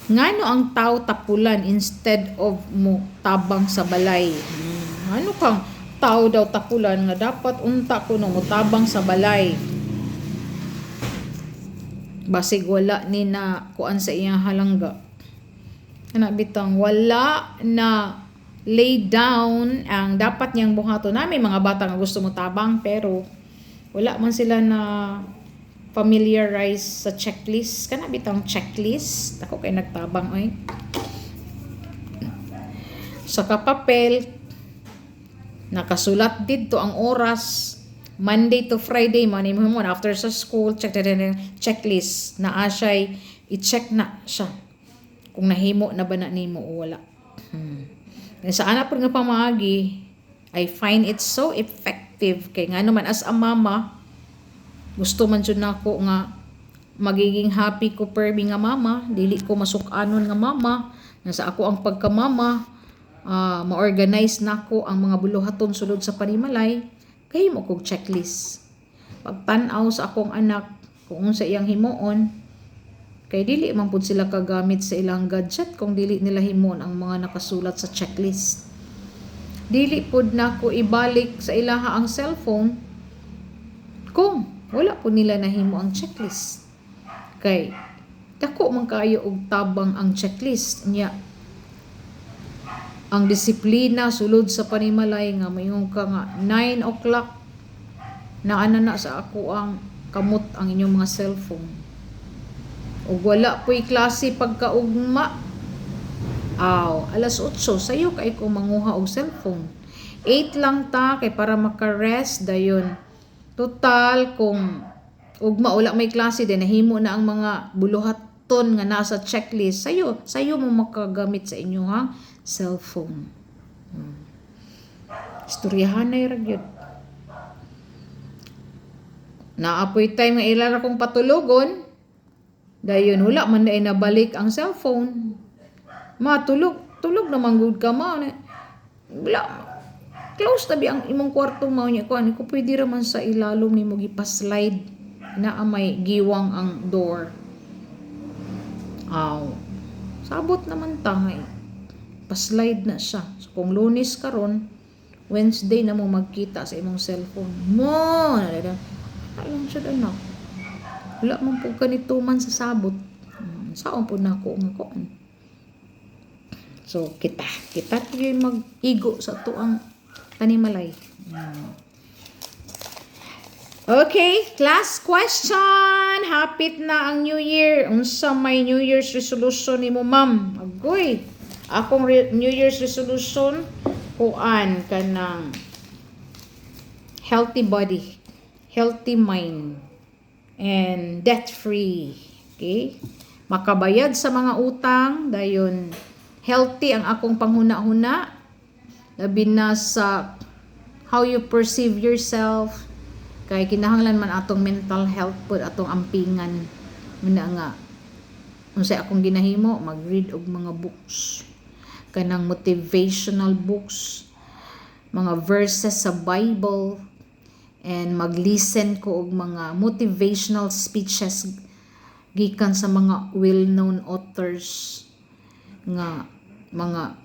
Ngano ang tao tapulan instead of mo tabang sa balay? Ano kang tao daw tapulan nga dapat unta ko no mo tabang sa balay? Basig wala ni na kuan sa iyang halangga. Ana bitang wala na lay down ang dapat niyang buhaton. May mga bata nga gusto mo tabang pero wala man sila na familiarize sa checklist. Kana bitang checklist. Ako kay nagtabang oy. Sa kapapel, nakasulat dito ang oras. Monday to Friday, money mo after sa school, checklist. Na asay, i-check na siya. Kung nahimo na ba na nimo o wala. Sa anak po nga pamaagi, I find it so effective. Kaya nga naman, as a mama, gusto man dyan ako nga magiging happy ko perbi nga mama, dili ko masukanon nga mama, nasa ako ang pagkamama, ma-organize na ko ang mga buluhaton sulod sa panimalay, kay mo kong checklist. Pagtanaw sa akong anak, kung sa iyang himuon, kay dili man pud sila kagamit sa ilang gadget kung dili nila himon ang mga nakasulat sa checklist. Dili pud na ko ibalik sa ilaha ang cellphone kung wala po nila nahimo ang checklist. Kay dako man kaayo og tabang ang checklist niya. Ang disiplina sulod sa panimalay nga mayong ka nga 9 o'clock na ana sa ako ang kamot ang inyong mga cellphone. O wala po'y klase pagkaugma. Alas 8 sayo kay ko manguha og cellphone. 8 lang ta kay para maka-rest dayon. Total kung ugma wala may klase din nahimo na ang mga buluhaton nga nasa checklist sayo mo makagamit sa inyo ha cellphone. Istoryahan na ra gyud. Naapoy time nga ilara kong patulogon dayon wala man na nabalik ang cellphone. Tulog na manggod ka ma. Wala. Close tabi ang imong kwarto mao niya ko ani ko pwede ra man sa ilalom nimo gipa-slide na may giwang ang door. Sabot naman ta nga pa-slide na siya. So, kung Lunes karon, Wednesday na mo magkita sa imong cellphone. Alam siya anak. Wala man po kanito man sa sabot. Saan po na ako nga koan. So, kita yung mag-igo sa tuang panimalay. Okay, last question. Hapit na ang New Year. Unsa may New Year's resolution nimo, ma'am? Agoy. Akong New Year's resolution kuan kanang healthy body, healthy mind, and debt-free. Okay? Makabayad sa mga utang, dayon healthy ang akong panghuna-huna. Labi na sa how you perceive yourself. Kay kinahanglan man atong mental health po atong ampingan. Muna nga. Unsay akong ginahimo, mag-read og mga books. Kanang motivational books, mga verses sa Bible, and mag-listen ko og mga motivational speeches gikan sa mga well-known authors nga mga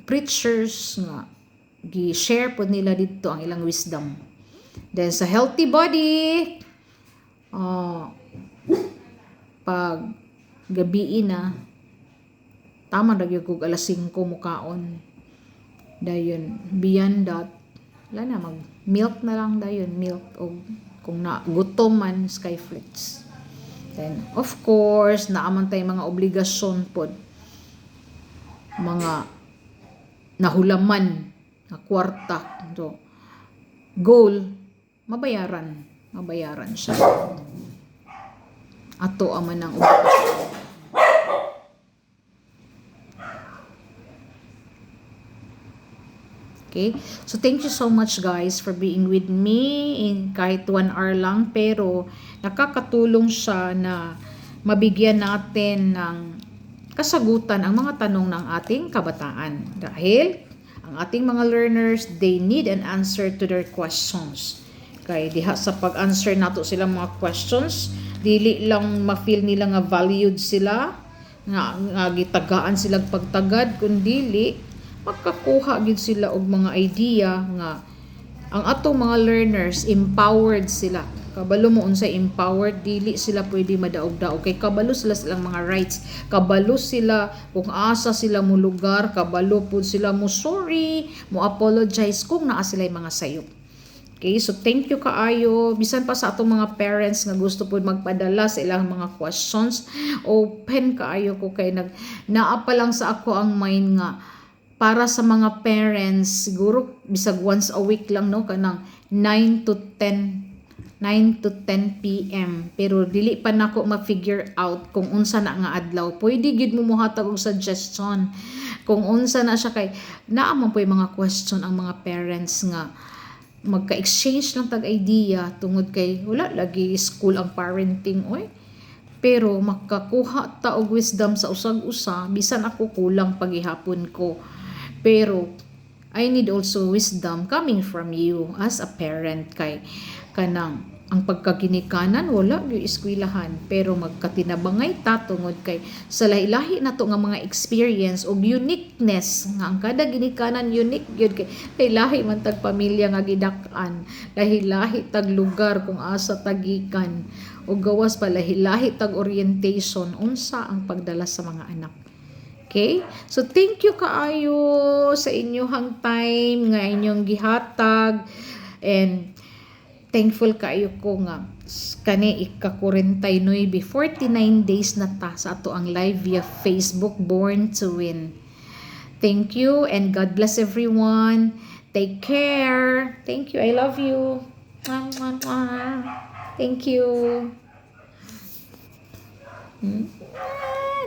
preachers nga gi-share po nila dito ang ilang wisdom. Then sa healthy body, pag gabi na, tama na gyud kog alas 5 mukaon. Dayon beyond that, wala na mag-milk na lang dayon, milk og kung na gutom man Skyflakes. Then of course, naaman tay mga obligasyon pod. Mga nahulaman na kwarta. So, goal, mabayaran siya. Ato aman ang obligasyon. Okay? So, thank you so much guys for being with me in kahit 1 hour lang. Pero, nakakatulong siya na mabigyan natin ng kasagutan ang mga tanong ng ating kabataan. Dahil, ang ating mga learners, they need an answer to their questions. Kaya diha sa pag-answer nato sila mga questions, dili lang ma-feel nila nga valued sila, nga gitagaan sila pagtagad kun dili makakuha gid sila og mga idea nga ang atong mga learners empowered sila. Kabalo mo unsay empowered, dili sila pwede madaog-daog kay kabalo sila silang mga rights, kabalo sila kung asa sila mo lugar, kabalo pud sila mo sorry, mo apologize kung naa sila mga sayop. Okay, so thank you kaayo. Bisan pa sa atong mga parents nga gusto pud magpadala sa ilang mga questions, open kaayo ko kay naa pa lang sa ako ang mind nga para sa mga parents siguro bisag once a week lang no kanang 9 to 10 PM pero dili pa nako ma-figure out kung unsa na nga adlaw. Pwede gid mo mohatag og suggestion kung unsa na siya kay naa man po'y mga question ang mga parents nga magka-exchange lang tag idea tungod kay wala lagi school ang parenting oy. Pero makakuha ta og wisdom sa usag-usa bisan ako kulang paghihapon ko. Pero I need also wisdom coming from you as a parent kay kanang ang pagkaginikanan wala gyud eskwelahan pero magkatinabangay ta tungod kay sa lahi-lahi nato nga mga experience og uniqueness nga ang kada ginikanan unique gyud kay lahi man tag pamilya nga gidak-an, lahi-lahi tag lugar kung asa tagikan ug gawas pa lahi-lahi tag orientation unsa ang pagdala sa mga anak. Okay? So thank you kaayo sa inyong time nga inyong gihatag and thankful kaayo ko nga kani ika-49 49 days na ta sa ato ang live via Facebook Born to Win. Thank you and God bless everyone. Take care. Thank you. I love you. Thank you.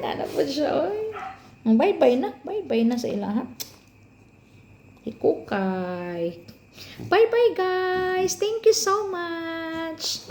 Nana po siya. Oy. Bye-bye na. Bye-bye na sa ilaha. Ikukay. Bye-bye guys. Thank you so much.